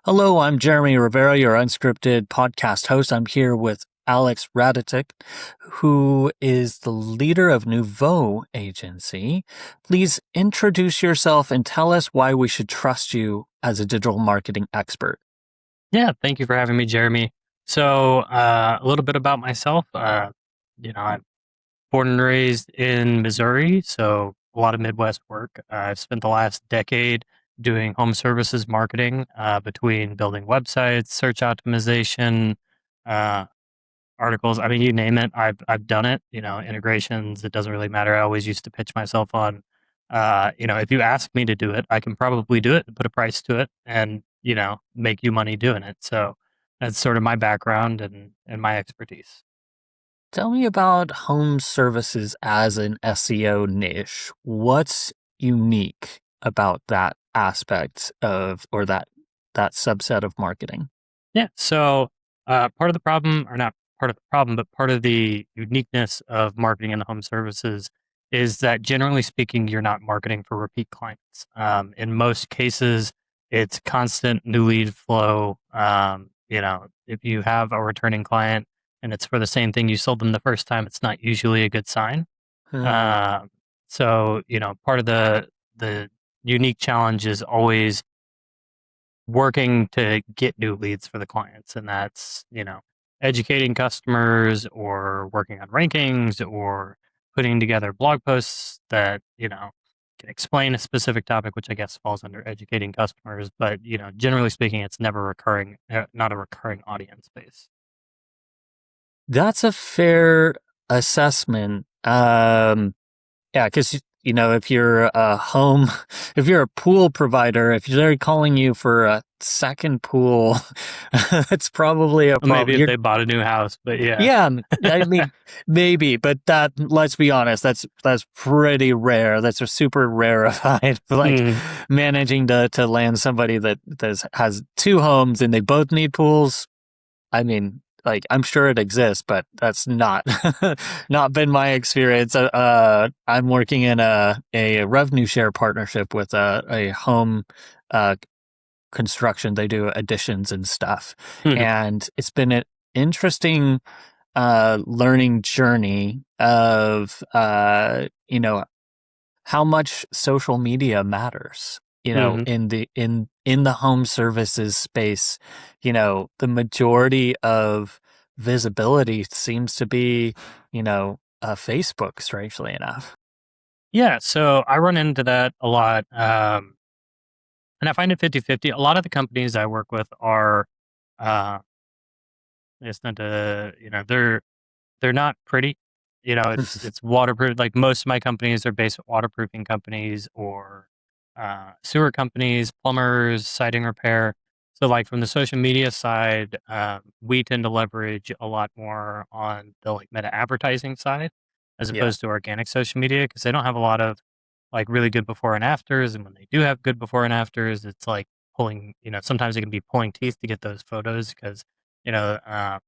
Hello, I'm Jeremy Rivera, your unscripted podcast host. I'm here with Alex Radetic, who is the leader of Nuvo agency. Please introduce yourself and tell us why we should trust you as a digital marketing expert. Yeah, thank you for having me, Jeremy. So, a little bit about myself. I'm born and raised in Missouri, so a lot of Midwest work. I've spent the last decade doing home services marketing between building websites, search optimization, uh, articles. I mean, you name it, I've done it. Integrations. It doesn't really matter. I always used to pitch myself on. If you ask me to do it, I can probably do it, put a price to it, and make you money doing it. So that's sort of my background and my expertise. Tell me about home services as an SEO niche. What's unique about that aspect of, or that subset of marketing? Yeah. So, part of the problem, or not part of the problem, but part of the uniqueness of marketing in the home services is that generally speaking, you're not marketing for repeat clients. In most cases, it's constant new lead flow. If you have a returning client and it's for the same thing you sold them the first time, it's not usually a good sign. Hmm. So, part of the unique challenge is always working to get new leads for the clients. And that's, educating customers or working on rankings or putting together blog posts that, can explain a specific topic, which I guess falls under educating customers. But, generally speaking, it's never recurring, not a recurring audience base. That's a fair assessment. Yeah, because if you're a home, if you're a pool provider, if they're calling you for a second pool, it's probably a Or maybe problem. if they bought a new house, but yeah. Yeah, I mean, maybe, but let's be honest, that's pretty rare. That's a super rarefied, like Mm, managing to land somebody that has two homes and they both need pools. I mean, like I'm sure it exists, but that's not not been my experience. I'm working in a revenue share partnership with a home uh, construction. They do additions and stuff, mhm, and it's been an interesting learning journey of how much social media matters, mhm. in the home services space. The majority of visibility seems to be, Facebook, strangely enough. Yeah, so I run into that a lot. And I find it 50-50. A lot of the companies I work with are, uh, it's not they're not pretty. It's waterproof. Like most of my companies are basic waterproofing companies or sewer companies, plumbers, siding repair. So, like from the social media side, we tend to leverage a lot more on the like meta advertising side as Yeah. opposed to organic social media because they don't have a lot of like really good before and afters. And when they do have good before and afters, it's like pulling. Sometimes it can be pulling teeth to get those photos because you know. Uh,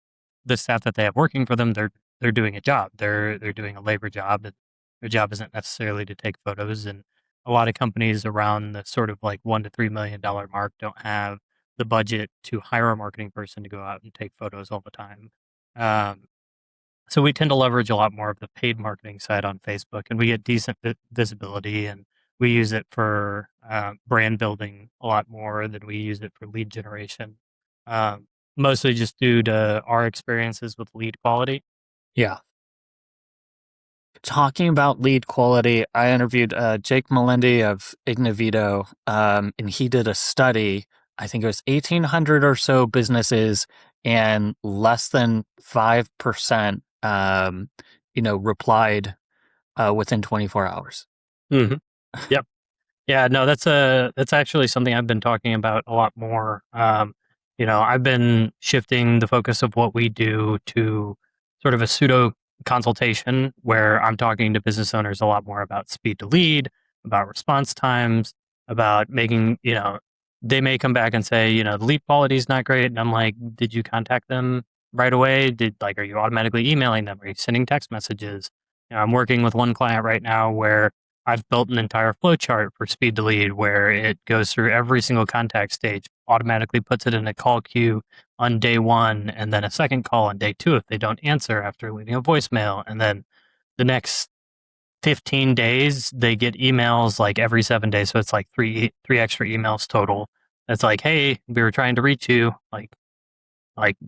the staff that they have working for them, they're doing a job. They're doing a labor job. And their job isn't necessarily to take photos. And a lot of companies around the sort of like $1 to $3 million mark don't have the budget to hire a marketing person to go out and take photos all the time. Um, so we tend to leverage a lot more of the paid marketing side on Facebook, and we get decent visibility, and we use it for brand building a lot more than we use it for lead generation. Mostly just due to our experiences with lead quality. Yeah. Talking about lead quality, I interviewed Jake Melendi of Ignavito, and he did a study. I think it was 1,800 or so businesses, and less than 5%, replied within 24 hours. Hmm. Yep. Yeah. No, that's actually something I've been talking about a lot more. I've been shifting the focus of what we do to sort of a pseudo consultation where I'm talking to business owners a lot more about speed to lead, about response times, about making, they may come back and say, the lead quality is not great. And I'm like, did you contact them right away? Are you automatically emailing them? Are you sending text messages? I'm working with one client right now where I've built an entire flow chart for speed to lead where it goes through every single contact stage automatically puts it in a call queue on day one, and then a second call on day two if they don't answer after leaving a voicemail. And then the next 15 days, they get emails like every 7 days. So it's like three extra emails total. It's like, hey, we were trying to reach you. Like,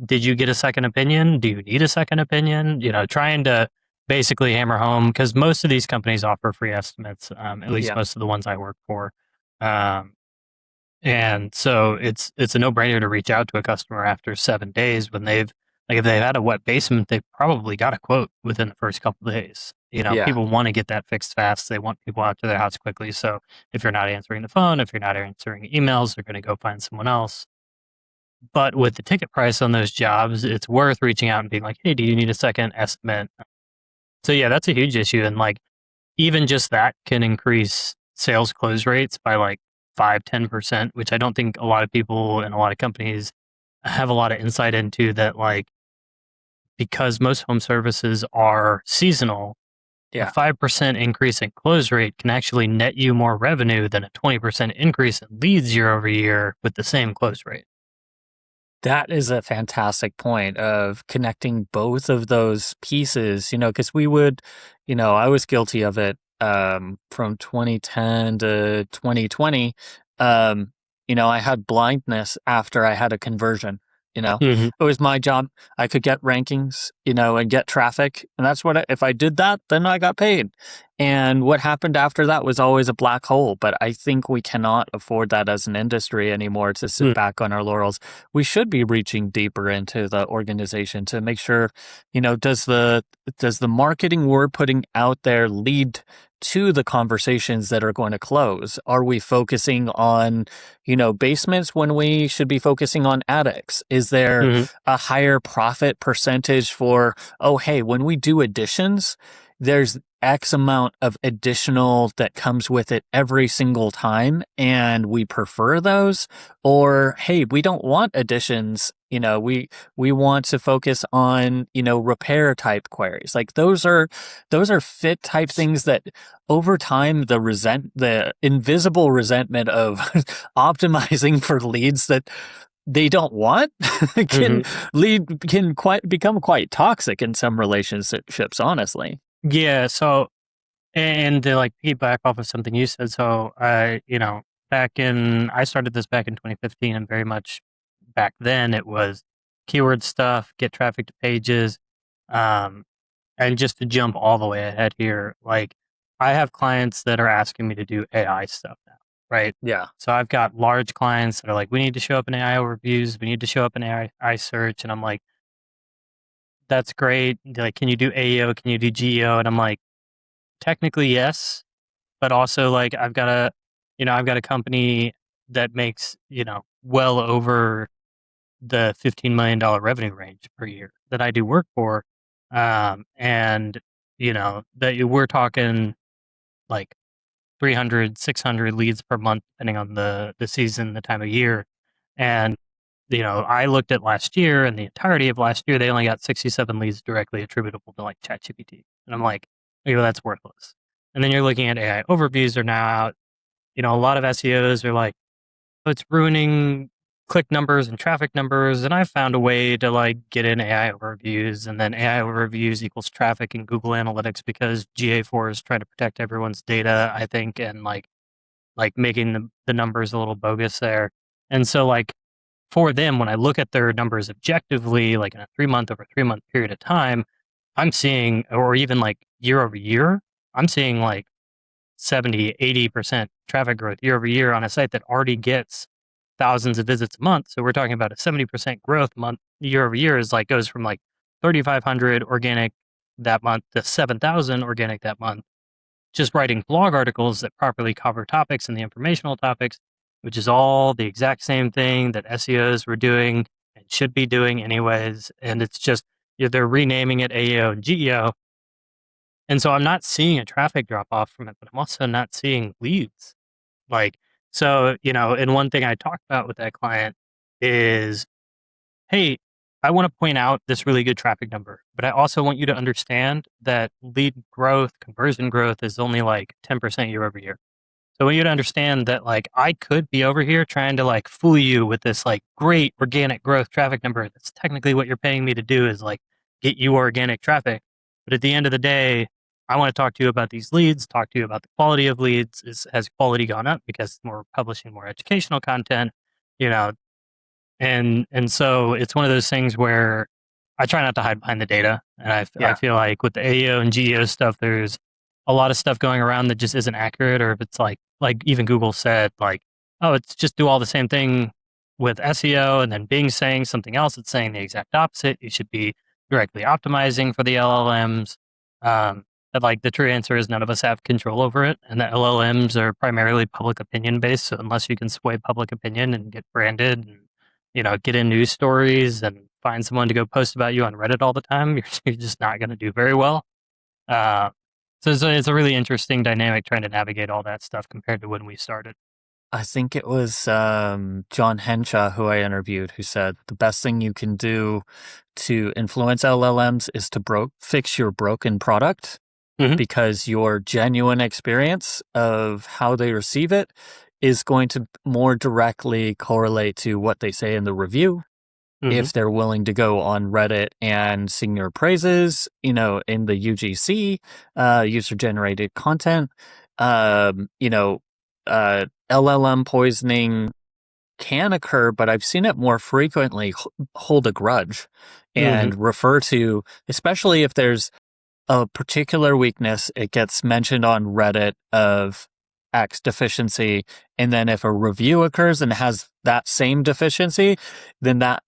did you get a second opinion? Do you need a second opinion? Trying to basically hammer home, because most of these companies offer free estimates, at least Yeah. most of the ones I work for. Um, and so it's a no brainer to reach out to a customer after 7 days when if they've had a wet basement, they probably got a quote within the first couple of days. Yeah. People want to get that fixed fast. They want people out to their house quickly. So if you're not answering the phone, if you're not answering emails, they're going to go find someone else. But with the ticket price on those jobs, it's worth reaching out and being like, hey, do you need a second estimate? So yeah, that's a huge issue. And like, even just that can increase sales close rates by like 5-10%, which I don't think a lot of people and a lot of companies have a lot of insight into. That, like, because most home services are seasonal, a Yeah. 5% increase in close rate can actually net you more revenue than a 20% increase in leads year over year with the same close rate. That is a fantastic point of connecting both of those pieces, because we would, I was guilty of it from 2010 to 2020. I had blindness after I had a conversion. Hmm. It was my job. I could get rankings, and get traffic. And that's if I did that, then I got paid. And what happened after that was always a black hole. But I think we cannot afford that as an industry anymore to sit back on our laurels. We should be reaching deeper into the organization to make sure, does the marketing we're putting out there lead to the conversations that are going to close? Are we focusing on, basements when we should be focusing on attics? Is there Hmm. a higher profit percentage for, oh, hey, when we do additions, there's X amount of additional that comes with it every single time, and we prefer those? Or, hey, we don't want additions. We want to focus on, repair type queries. Like those are fit type things that over time, the invisible resentment of optimizing for leads that they don't want Hmm. can quite become quite toxic in some relationships, honestly. Yeah. So, and to like piggyback off of something you said, so I started this back in 2015, and very much back then it was keyword stuff, get traffic to pages, um, and just to jump all the way ahead here, like, I have clients that are asking me to do AI stuff now, right? Yeah. So I've got large clients that are like, we need to show up in AI overviews, we need to show up in AI search, and I'm like, that's great. They're like, can you do AEO? Can you do GEO? And I'm like, technically yes, but also like I've got a company that makes well over the $15 million revenue range per year that I do work for, and that we're talking like 300, 600 leads per month depending on the season, the time of year. And I looked at last year, and the entirety of last year they only got 67 leads directly attributable to like ChatGPT, and I'm like, okay, well, that's worthless. And then you're looking at AI overviews are now out. A lot of SEOs are like, "Oh, it's ruining click numbers and traffic numbers." And I found a way to like get in AI overviews, and then AI overviews equals traffic in Google Analytics, because GA4 is trying to protect everyone's data, I think, and like making the numbers a little bogus there. And so like for them, when I look at their numbers objectively, like in a 3 month over 3 month period of time, I'm seeing, or even like year over year, I'm seeing like 70, 80% traffic growth year over year on a site that already gets thousands of visits a month. So we're talking about a 70% growth month year over year, is like goes from like 3,500 organic that month to 7,000 organic that month. Just writing blog articles that properly cover topics and the informational topics, which is all the exact same thing that SEOs were doing and should be doing anyways. And it's just, they're renaming it AEO and GEO. And so I'm not seeing a traffic drop off from it, but I'm also not seeing leads. Like, so, and one thing I talked about with that client is, hey, I want to point out this really good traffic number, but I also want you to understand that lead growth, conversion growth is only like 10% year over year. So I want you to understand that like I could be over here trying to like fool you with this like great organic growth traffic number. That's technically what you're paying me to do is like get you organic traffic. But at the end of the day, I want to talk to you about these leads, talk to you about the quality of leads. Has quality gone up because we're publishing more educational content, you know, and so it's one of those things where I try not to hide behind the data, and I Yeah. feel like with the AEO and GEO stuff, there's a lot of stuff going around that just isn't accurate, or if it's like even Google said like, oh, it's just do all the same thing with SEO, and then Bing saying something else, it's saying the exact opposite. You should be directly optimizing for the LLMs. But like the true answer is none of us have control over it, and the LLMs are primarily public opinion based. So unless you can sway public opinion and get branded and get in news stories and find someone to go post about you on Reddit all the time, you're just not going to do very well. Uh, so it's a really interesting dynamic trying to navigate all that stuff compared to when we started. I think it was John Henshaw who I interviewed who said the best thing you can do to influence LLMs is to fix your broken product Hmm. because your genuine experience of how they receive it is going to more directly correlate to what they say in the review. Hmm. If they're willing to go on Reddit and sing your praises, in the UGC, user generated content, um, you know, LLM poisoning can occur, but I've seen it more frequently hold a grudge Hmm. and refer to, especially if there's a particular weakness, it gets mentioned on Reddit of X deficiency, and then if a review occurs and has that same deficiency, then that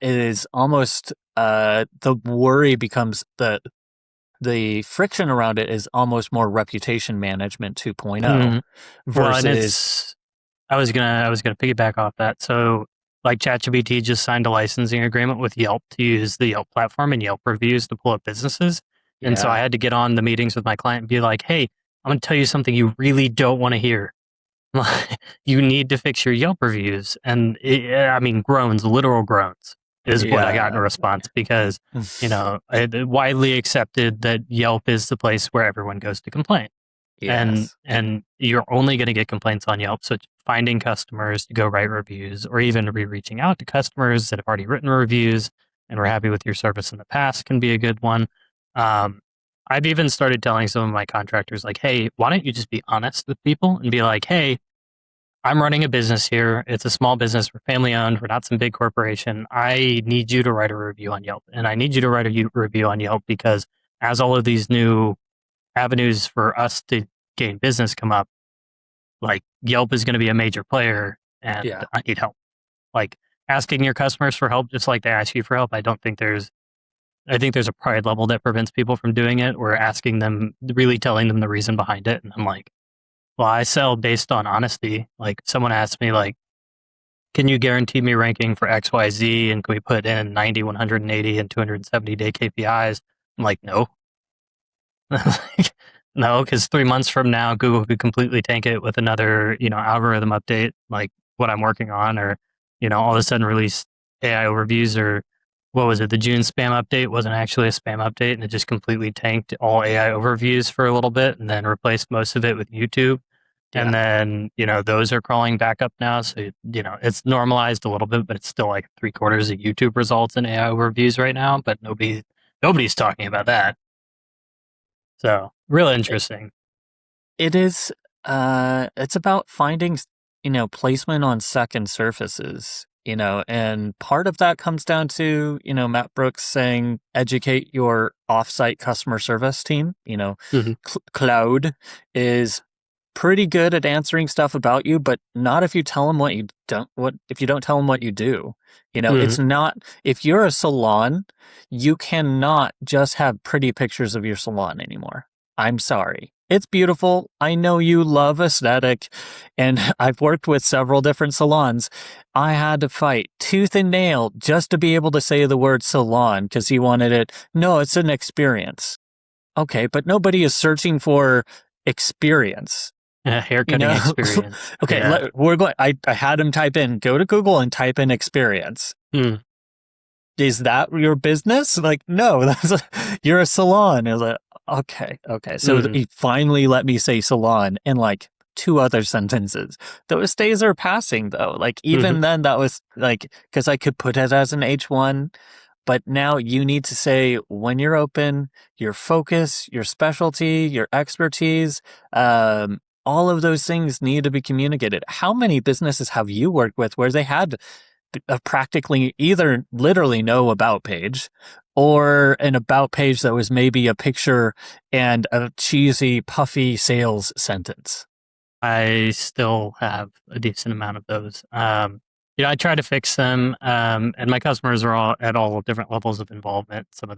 is almost the worry becomes the friction around it is almost more reputation management 2.0 Hmm. Well, and versus it's I was gonna piggyback off that. So like ChatGPT just signed a licensing agreement with Yelp to use the Yelp platform and Yelp reviews to pull up businesses. And so I yeah, had to get on the meetings with my client and be like, hey, I'm gonna tell you something you really don't want to hear. You need to fix your Yelp reviews. And I mean, groans, literal groans is what I got in yeah, response because, widely accepted that Yelp is the place where everyone goes to complain. And yes, and you're only going to get complaints on Yelp. So finding customers to go write reviews or even reaching out to customers that have already written reviews and were happy with your service in the past can be a good one. Um, I've even started telling some of my contractors, like, hey, why don't you just be honest with people and be like, hey, I'm running a business here. It's a small business. We're family owned. We're not some big corporation. I need you to write a review on Yelp. And I need you to write a review on Yelp because as all of these new avenues for us to gain business come up, like Yelp is going to be a major player and yeah. I need help. Like asking your customers for help, just like they ask you for help. I think there's a pride level that prevents people from doing it or asking them, really telling them the reason behind it. And I'm like, well, I sell based on honesty. Like someone asked me, like, can you guarantee me ranking for XYZ? And can we put in 90, 180, and 270-day KPIs? I'm like, no. Like, no, because 3 months from now, Google could completely tank it with another, algorithm update, like what I'm working on, or, all of a sudden release AI overviews, or what was it? The June spam update wasn't actually a spam update, and it just completely tanked all AI overviews for a little bit, and then replaced most of it with YouTube. Yeah. And then, those are crawling back up now. So, it's normalized a little bit, but it's still like 3/4 of YouTube results in AI overviews right now. But nobody's talking about that. So real interesting. It is, it's about finding, placement on second surfaces, and part of that comes down to, Matt Brooks saying, educate your offsite customer service team. Mhm. Cloud is pretty good at answering stuff about you, but not if you tell them if you don't tell them what you do. Mhm. It's not, if you're a salon, you cannot just have pretty pictures of your salon anymore. I'm sorry. It's beautiful. I know you love aesthetic, and I've worked with several different salons. I had to fight tooth and nail just to be able to say the word salon because he wanted it. No, it's an experience. Okay, but nobody is searching for experience. Yeah, You haircutting know, experience. okay, Yeah. we're going. I had him type in, go to Google and type in experience. Mm. Is that your business? Like, no, you're a salon. I was like, okay. So Mhm. he finally let me say salon, and like two other sentences. Those days are passing though. Like Hmm. even then that was like, because I could put it as an H1, but now you need to say when you're open, your focus, your specialty, your expertise, all of those things need to be communicated. How many businesses have you worked with where they had practically either literally no about page or an about page that was maybe a picture and a cheesy, puffy sales sentence? I still have a decent amount of those. I try to fix them, and my customers are all at all different levels of involvement. Some of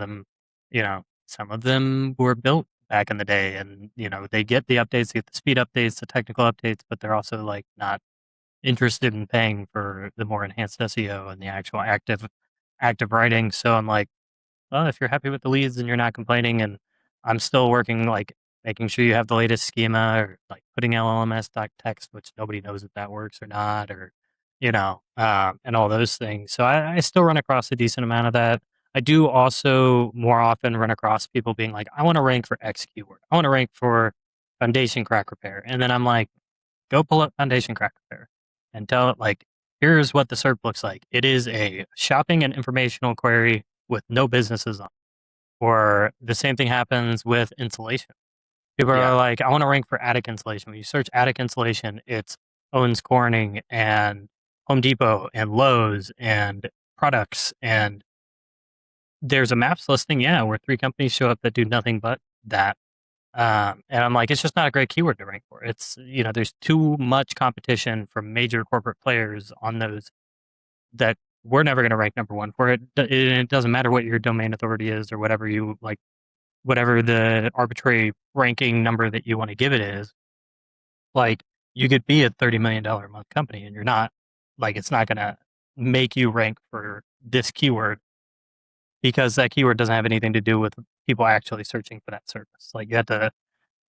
them were built back in the day, and they get the updates, they get the speed updates, the technical updates, but they're also like not interested in paying for the more enhanced SEO and the actual active writing. So I'm like, well, if you're happy with the leads and you're not complaining, and I'm still working, like making sure you have the latest schema or like putting LLMS doc text, which nobody knows if that works or not, or, and all those things. So I still run across a decent amount of that. I do also more often run across people being like, I want to rank for X keyword. I want to rank for foundation crack repair. And then I'm like, go pull up foundation crack repair and tell it like, here's what the SERP looks like. It is a shopping and informational query with no businesses on. Or the same thing happens with insulation. People are Yeah. like, I want to rank for attic insulation. When you search attic insulation, it's Owens Corning and Home Depot and Lowe's and products. And there's a maps listing, yeah, where 3 companies show up that do nothing but that. And I'm like, it's just not a great keyword to rank for. There's too much competition from major corporate players on those that we're never going to rank number one for it. It doesn't matter what your domain authority is or whatever you like, whatever the arbitrary ranking number that you want to give it is. Like, you could be a $30 million a month company and you're not, like, it's not going to make you rank for this keyword because that keyword doesn't have anything to do with people actually searching for that service. Like, you have to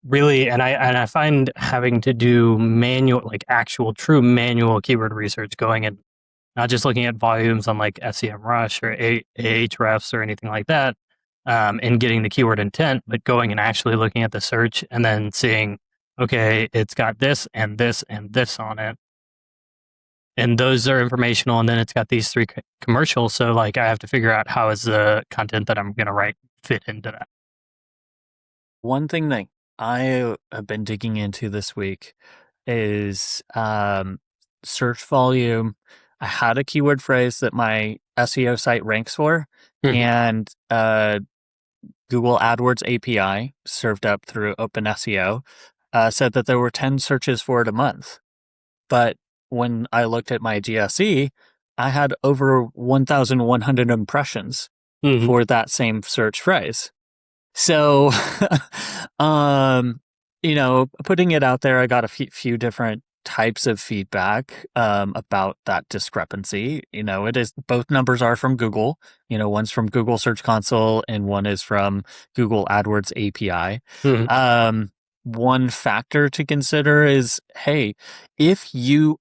really, and I find having to do manual, like actual true manual keyword research, going and not just looking at volumes on like SEMrush or Ahrefs or anything like that, and getting the keyword intent, but going and actually looking at the search and then seeing, okay, it's got this and this and this on it, and those are informational, and then it's got these 3 commercials. So like, I have to figure out how is the content that I'm going to write fit into that. One thing that I have been digging into this week is search volume. I had a keyword phrase that my SEO site ranks for, Mhm. and Google AdWords API served up through OpenSEO said that there were 10 searches for it a month. But when I looked at my GSE, I had over 1,100 impressions Mhm. for that same search phrase. So, um, putting it out there, I got a few different types of feedback about that discrepancy. It is both numbers are from Google. One's from Google Search Console and one is from Google AdWords API. Mhm. One factor to consider is, hey, if you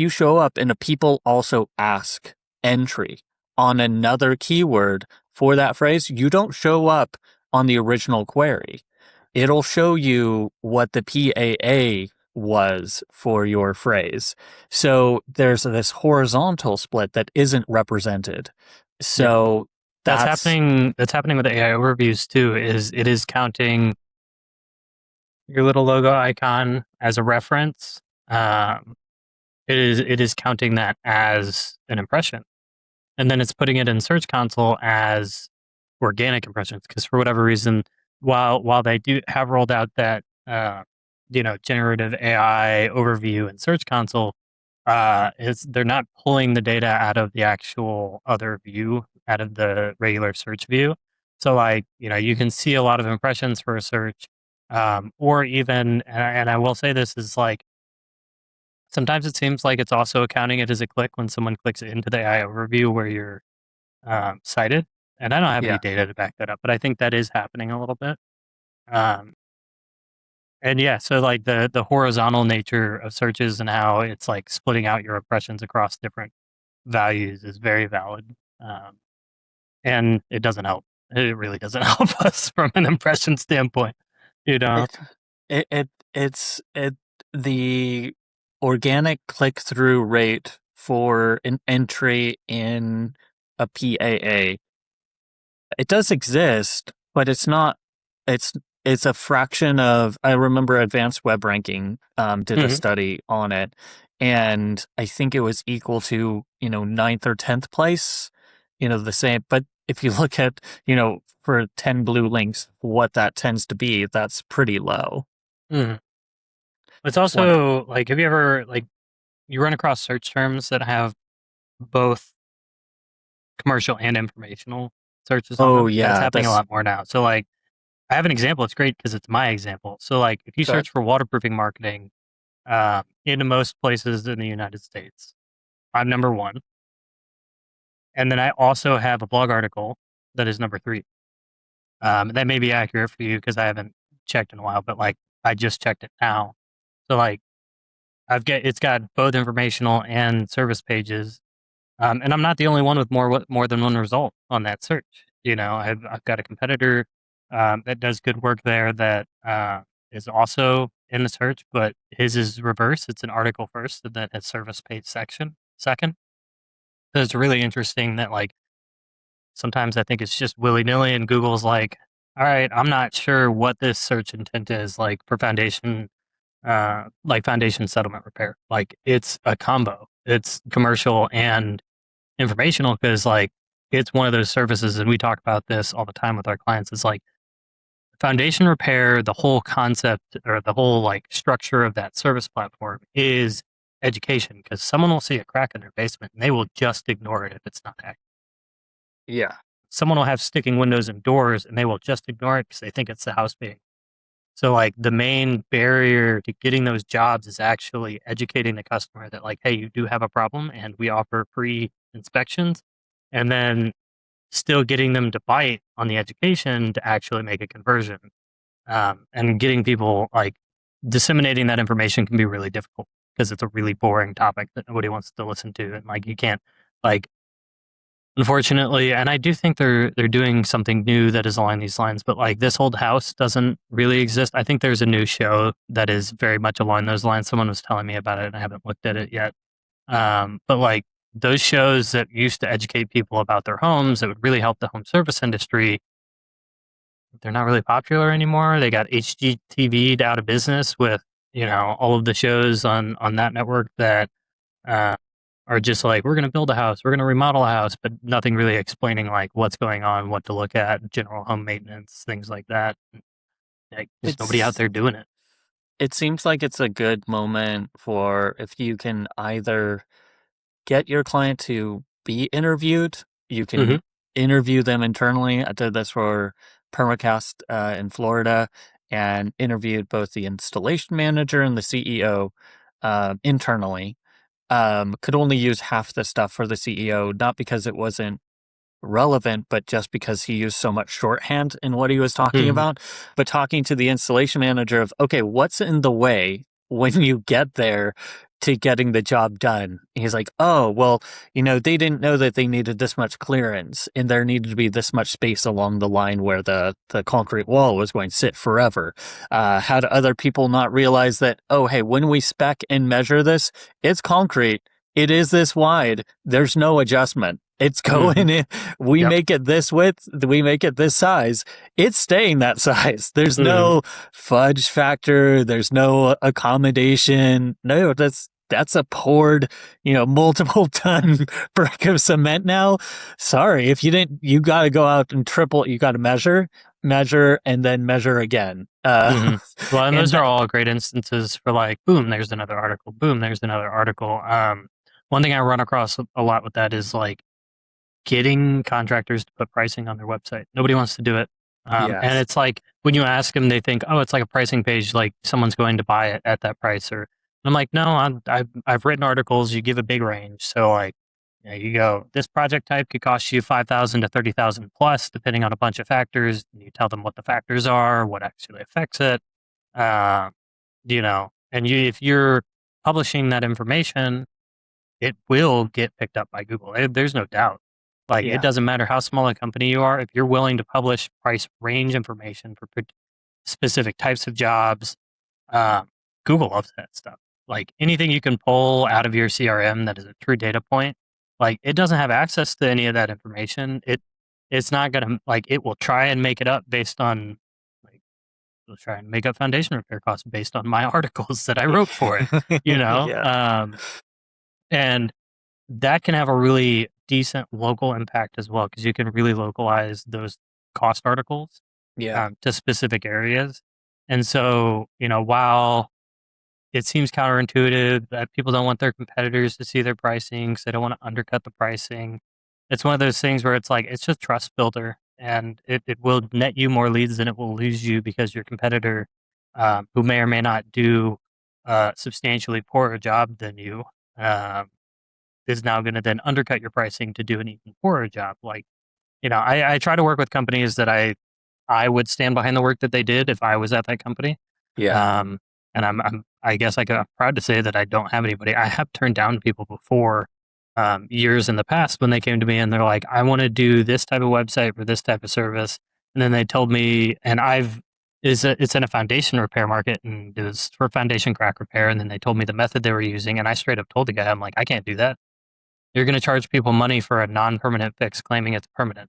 show up in a people also ask entry on another keyword for that phrase, you don't show up on the original query. It'll show you what the PAA was for your phrase. So there's this horizontal split that isn't represented. Yeah. So That's that's, happening. That's happening with AI overviews too. Is it is counting your little logo icon as a reference? Um, it is counting that as an impression, and then it's putting it in Search Console as organic impressions. Because for whatever reason, while they do have rolled out that generative AI overview in Search Console, is they're not pulling the data out of the actual other view, out of the regular search view. So like, you can see a lot of impressions for a search, or even, and I will say this is like, sometimes it seems like it's also counting it as a click when someone clicks into the AI overview where you're cited. And I don't have any yeah. data to back that up, but I think that is happening a little bit. Um, and yeah, so like the horizontal nature of searches and how it's like splitting out your impressions across different values is very valid. And it doesn't help. It really doesn't help us from an impression standpoint, you know? It, it it's the organic click through rate for an entry in a PAA. It does exist, but it's not. It's it's a fraction of. I remember Advanced Web Ranking did a Hmm. study on it, and I think it was equal to ninth or 10th place. The same. But if you look at for 10 blue links, what that tends to be, that's pretty low. Hmm. It's One. also like, have you ever like you run across search terms that have both commercial and informational searches on Oh them? That's yeah, happening a that's lot more now. So like, I have an example. It's great because it's my example. So like, if you good. search for waterproofing marketing in most places in the United States, I'm number one, and then I also have a blog article that is number three. That may be accurate for you because I haven't checked in a while, but like I just checked it now. So like it's got both informational and service pages, and I'm not the only one with more than one result on that search. I've got a competitor that does good work there that is also in the search, but his is reverse. It's an article first, and then his service page section second. So it's really interesting that like sometimes I think it's just willy nilly, and Google's like, all right, I'm not sure what this search intent is like for foundation, like foundation settlement repair. Like it's a combo. It's commercial and informational because like it's one of those services, and we talk about this all the time with our clients. It's like foundation repair, the whole concept or the whole like structure of that service platform is education because someone will see a crack in their basement and they will just ignore it if it's not accurate. Yeah. Someone will have sticking windows and doors and they will just ignore it because they think it's the house being. So like the main barrier to getting those jobs is actually educating the customer that like, hey, you do have a problem and we offer free inspections, and then still getting them to bite on the education to actually make a conversion. And getting people like disseminating that information can be really difficult because it's a really boring topic that nobody wants to listen to. And like, you can't like, unfortunately, and I do think they're doing something new that is along these lines, but like this old house doesn't really exist. I think there's a new show that is very much along those lines. Someone was telling me about it and I haven't looked at it yet. But like those shows that used to educate people about their homes that would really help the home service industry, they're not really popular anymore. They got HGTV'd out of business with, all of the shows on that network that uh, are just like, we're going to build a house, we're going to remodel a house, but nothing really explaining like what's going on, what to look at, general home maintenance, things like that. Like, there's nobody out It's there doing it. it seems like it's a good moment for if you can either get your client to be interviewed, you Hmm. can interview them internally. I did this for Permacast in Florida and interviewed both the installation manager and the CEO internally. Could only use half the stuff for the CEO, not because it wasn't relevant, but just because he used so much shorthand in what he was talking Hmm. about. But talking to the installation manager of, okay, what's in the way when you get there to getting the job done? He's like, oh, well, they didn't know that they needed this much clearance and there needed to be this much space along the line where the concrete wall was going to sit forever. How do other people not realize that, oh, hey, when we spec and measure this, it's concrete. It is this wide. There's no adjustment. It's Hmm. going in. We Yep. make it this width. We make it this size. It's staying that size. There's Hmm. no fudge factor. There's no accommodation. No, that's a poured, multiple ton brick of cement now. Sorry, if you didn't, you got to go out and triple. You got to measure, and then measure again. Hmm. Well, and And those are that, all great instances for like, boom, there's another article. Boom, there's another article. One thing I run across a lot with that is like getting contractors to put pricing on their website. Nobody wants to do it. And yes, it's like when you ask them, they think, oh, it's like a pricing page, like someone's going to buy it at that price. Or I'm like, no, I've written articles. You give a big range, so like, you go, this project type could cost you 5,000 to 30,000 plus, depending on a bunch of factors. And you tell them what the factors are, what actually affects it. Uh, and if you're publishing that information, it will get picked up by Google. There's no doubt. Like, it yeah, doesn't matter how small a company you are, if you're willing to publish price range information for specific types of jobs, Um, Google loves that stuff. Like anything you can pull out of your CRM that is a true data point, like it doesn't have access to any of that information. It's not gonna like it will try and make it up based on like it'll try and make up foundation repair costs based on my articles that I wrote for it, you know? Yeah. And that can have a really decent local impact as well because you can really localize those cost articles Yeah. to specific areas. And so, while it seems counterintuitive that people don't want their competitors to see their pricing because they don't want to undercut the pricing, it's one of those things where it's like, it's just trust builder and it will net you more leads than it will lose you because your competitor, who may or may not do substantially poorer job than you, um, is now going to then undercut your pricing to do an even poorer job. Like, I try to work with companies that I would stand behind the work that they did if I was at that company. Yeah. Um, and I guess I'm proud to say that I don't have anybody. I have turned down people before, years in the past when they came to me and they're like, I want to do this type of website for this type of service. And then they told me, and it's in a foundation repair market and it was for foundation crack repair. And then they told me the method they were using. And I straight up told the guy, I'm like, I can't do that. You're going to charge people money for a non-permanent fix claiming it's permanent.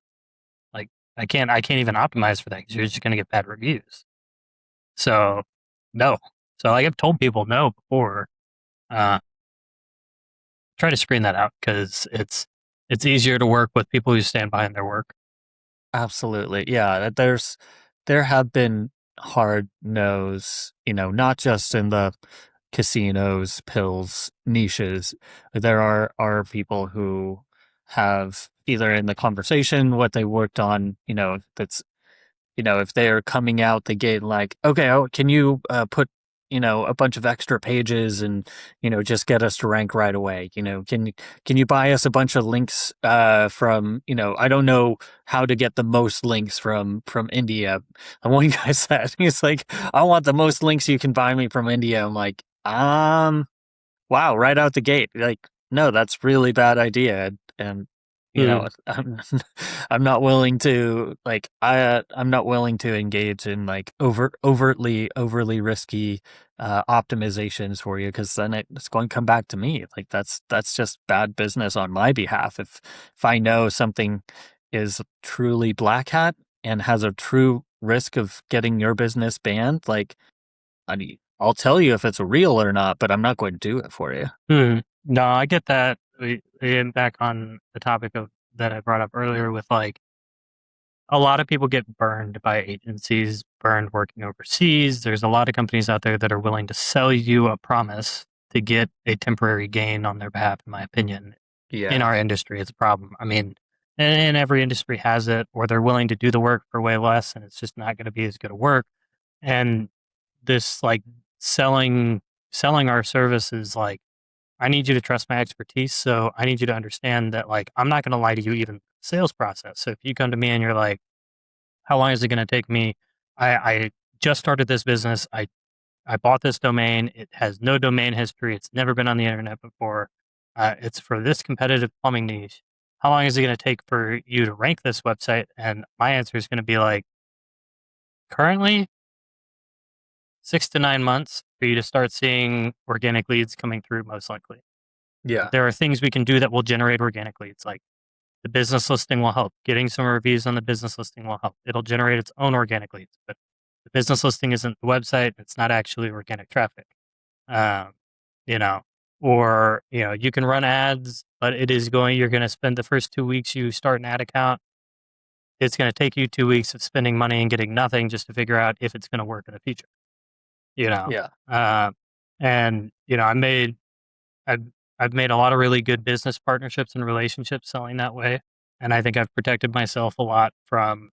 Like I can't even optimize for that because you're just going to get bad reviews. So no. So like I've told people no before. Uh, Try to screen that out because it's easier to work with people who stand behind their work. Absolutely. Yeah, there have been hard no's, not just in the casinos, pills, niches. There are people who have either in the conversation what they worked on, that's if they're coming out the gate like, okay, oh, can you put, a bunch of extra pages and, just get us to rank right away? Can you buy us a bunch of links from, I don't know how to get the most links from India. And one guy said, he's like, I want the most links you can buy me from India. I'm like, wow, right out the gate. Like, no, that's really bad idea. And Hmm. I'm not willing to I'm not willing to engage in like overly risky optimizations for you because then it's going to come back to me. Like that's just bad business on my behalf. If I know something is truly black hat and has a true risk of getting your business banned, like I'll tell you if it's real or not, but I'm not going to do it for you. Hmm. No, I get that. Back on the topic of that I brought up earlier with like a lot of people get burned by agencies, burned working overseas. There's a lot of companies out there that are willing to sell you a promise to get a temporary gain on their behalf, in my opinion. In Yeah. our industry, it's a problem. I mean, and every industry has it, or they're willing to do the work for way less, and it's just not going to be as good a work. And this like selling selling our services, like I need you to trust my expertise, so I need you to understand that like I'm not going to lie to you even sales process. So if you come to me and you're like, how long is it going to take me? I just started this business. I bought this domain. It has no domain history. It's never been on the internet before. It's for this competitive plumbing niche. How long is it going to take for you to rank this website? And my answer is going to be like, currently 6 to 9 months for you to start seeing organic leads coming through, most likely. Yeah. There are things we can do that will generate organic leads. Like the business listing will help. Getting some reviews on the business listing will help. It'll generate its own organic leads, but the business listing isn't the website. It's not actually organic traffic. Um, you know, or you can run ads, but you're going to spend the first 2 weeks you start an ad account. It's going to take you 2 weeks of spending money and getting nothing just to figure out if it's going to work in the future. You know, Yeah. uh, and I've I've made a lot of really good business partnerships and relationships selling that way, and I think I've protected myself a lot from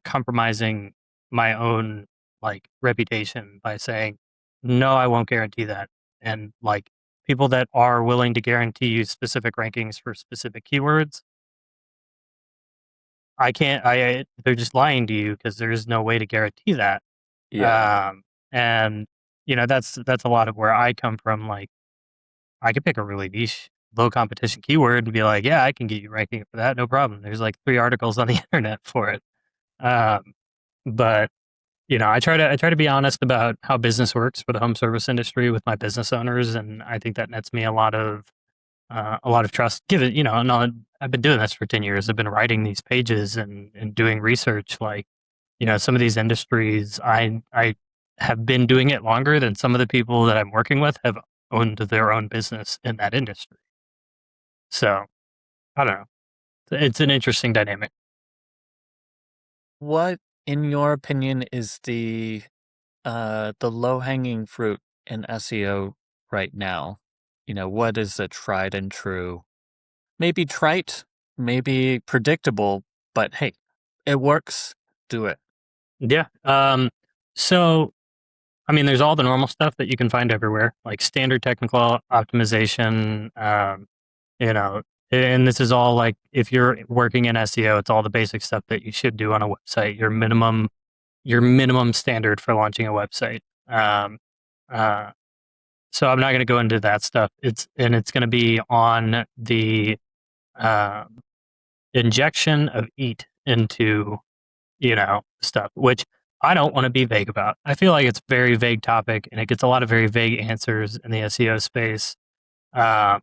compromising my own like reputation by saying, no, I won't guarantee that. And like people that are willing to guarantee you specific rankings for specific keywords, I can't, they're just lying to you because there is no way to guarantee that. Yeah. Um, and that's a lot of where I come from. Like I could pick a really niche, low competition keyword and be like, yeah, I can get you ranking for that. No problem. There's like 3 articles on the internet for it. Um, but I try to be honest about how business works for the home service industry with my business owners, and I think that nets me a lot of trust. Given no, I've been doing this for 10 years. I've been writing these pages and doing research. Like some of these industries, I have been doing it longer than some of the people that I'm working with have owned their own business in that industry. So I don't know. It's an interesting dynamic. What, in your opinion, is the low hanging fruit in SEO right now? What is a tried and true, maybe trite, maybe predictable, but hey, it works. Do it. Yeah. So I mean, there's all the normal stuff that you can find everywhere, like standard technical optimization. You know, and this is all like if you're working in SEO, it's all the basic stuff that you should do on a website. Your minimum standard for launching a website. Um, uh, so I'm not going to go into that stuff. It's going to be on the uh, injection of EAT into stuff, which I don't want to be vague about. I feel like it's a very vague topic and it gets a lot of very vague answers in the SEO space. Um,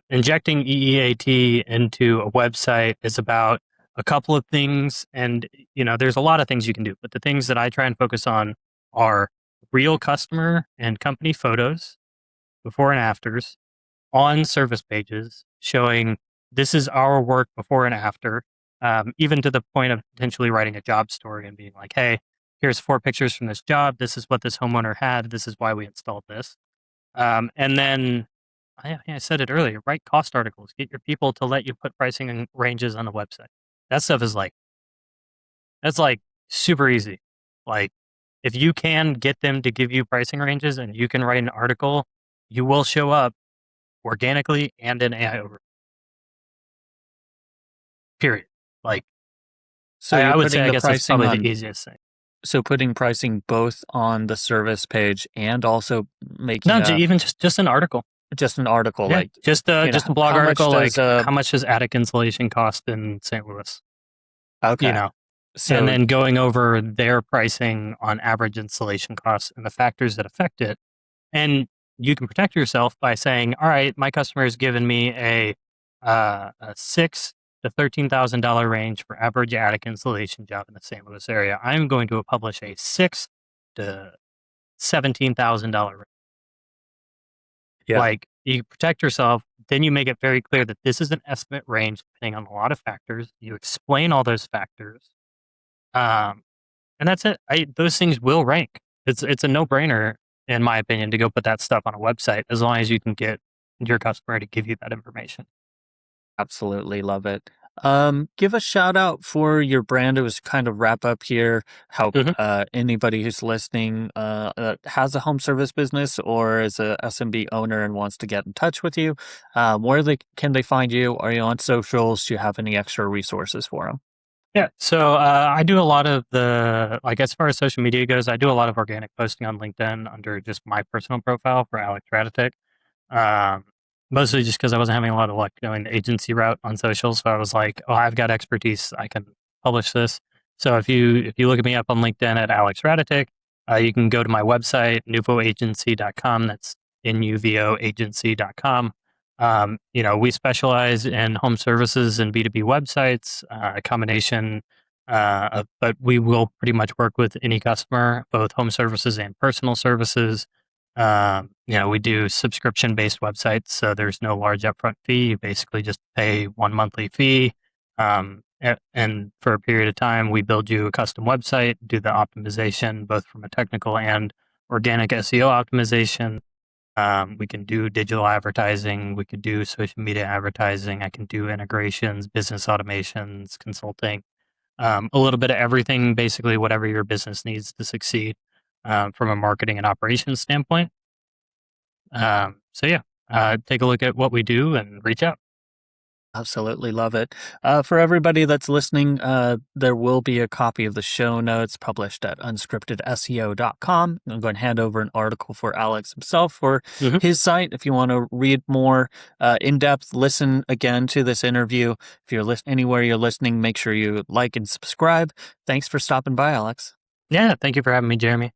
injecting EEAT into a website is about a couple of things. And, there's a lot of things you can do, but the things that I try and focus on are real customer and company photos, before and afters, on service pages showing this is our work before and after, even to the point of potentially writing a job story and being like, hey, here's 4 pictures from this job. This is what this homeowner had. This is why we installed this. And then I said it earlier, write cost articles, get your people to let you put pricing and ranges on the website. That stuff is that's like super easy. Like, if you can get them to give you pricing ranges and you can write an article, you will show up organically and in AI over, period. Like, So I you're would say, putting I the guess that's pricing probably the on, easiest thing. so putting pricing both on the service page and also making No, a even just an article. just an article, Yeah, like, just a blog how much article. does Like, how much does attic insulation cost in St. Louis? You okay. know, and So then going over their pricing on average installation costs and the factors that affect it. And you can protect yourself by saying, all right, my customer has given me a $6,000 to $13,000 range for average attic insulation job in the St. Louis area. I'm going to publish a $6,000 to $17,000 range. yeah, Like, you protect yourself, then you make it very clear that this is an estimate range depending on a lot of factors. You explain all those factors. Um, and that's it. Those things will rank. It's a no-brainer, in my opinion, to go put that stuff on a website as long as you can get your customer to give you that information. absolutely love it. Give a shout out for your brand. It was kind of wrap up here. How Mhm. anybody who's listening has a home service business or is a SMB owner and wants to get in touch with you, where they can they find you? Are you on socials? Do you have any extra resources for them? Yeah. So I do a lot of like, as far as social media goes, I do a lot of organic posting on LinkedIn under just my personal profile for Alex Radetic. Um, Mostly just because I wasn't having a lot of luck going the agency route on social. So I was like, oh, I've got expertise. I can publish this. So if you look at me up on LinkedIn at Alex Radetic, you can go to my website, nuvoagency.com. That's Nuvo agency.com. We specialize in home services and B2B websites, a combination but we will pretty much work with any customer, both home services and personal services. We do subscription based websites, so there's no large upfront fee. You basically just pay one monthly fee. And for a period of time, we build you a custom website, do the optimization, both from a technical and organic SEO optimization. We can do digital advertising. We could do social media advertising. I can do integrations, business automations, consulting, a little bit of everything, basically, whatever your business needs to succeed from a marketing and operations standpoint. So, yeah, take a look at what we do and reach out. Absolutely love it. For everybody that's listening, there will be a copy of the show notes published at unscriptedseo.com. I'm going to hand over an article for Alex himself for Hmm. his site. If you want to read more in depth, listen again to this interview. If you're anywhere you're listening, make sure you like and subscribe. Thanks for stopping by, Alex. Yeah, thank you for having me, Jeremy.